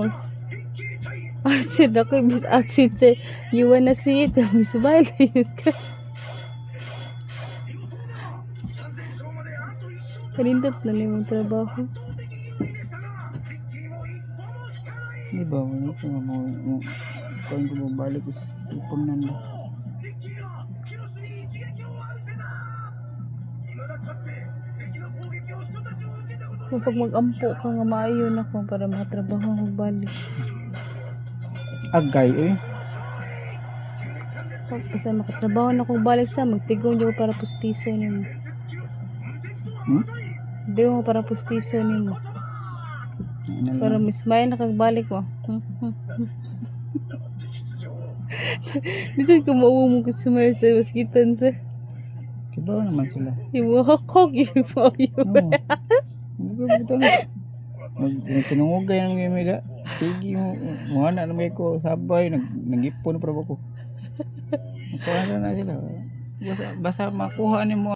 miss. Acid ako, miss acid say, you wanna see it? Miss smile, yun ka. Kanindot na niyo mong trabaho. Di ba? Ano ko nga kung ko mabalik ko sa cellphone na na. Pag mag-ampo ka nga maayo na ko para makatrabaho magbalik. Agay eh. Kasi makatrabaho na kong balik sa magtigong niyo para pustiso nimo. Hindi mo para pustiso nimo. Para mismay na kagbalik mo. Dito ko maumungkot sa mga sa maskitan sa. Kibaw naman sila. Yung mga hakog yung mga Oo. Buto na. Sinungugay ng mga mila. Sige mo. Mga na naman ko sabay. Nag-ipon pa ba ko. Nakuha na sila. Basta makuha ni mo.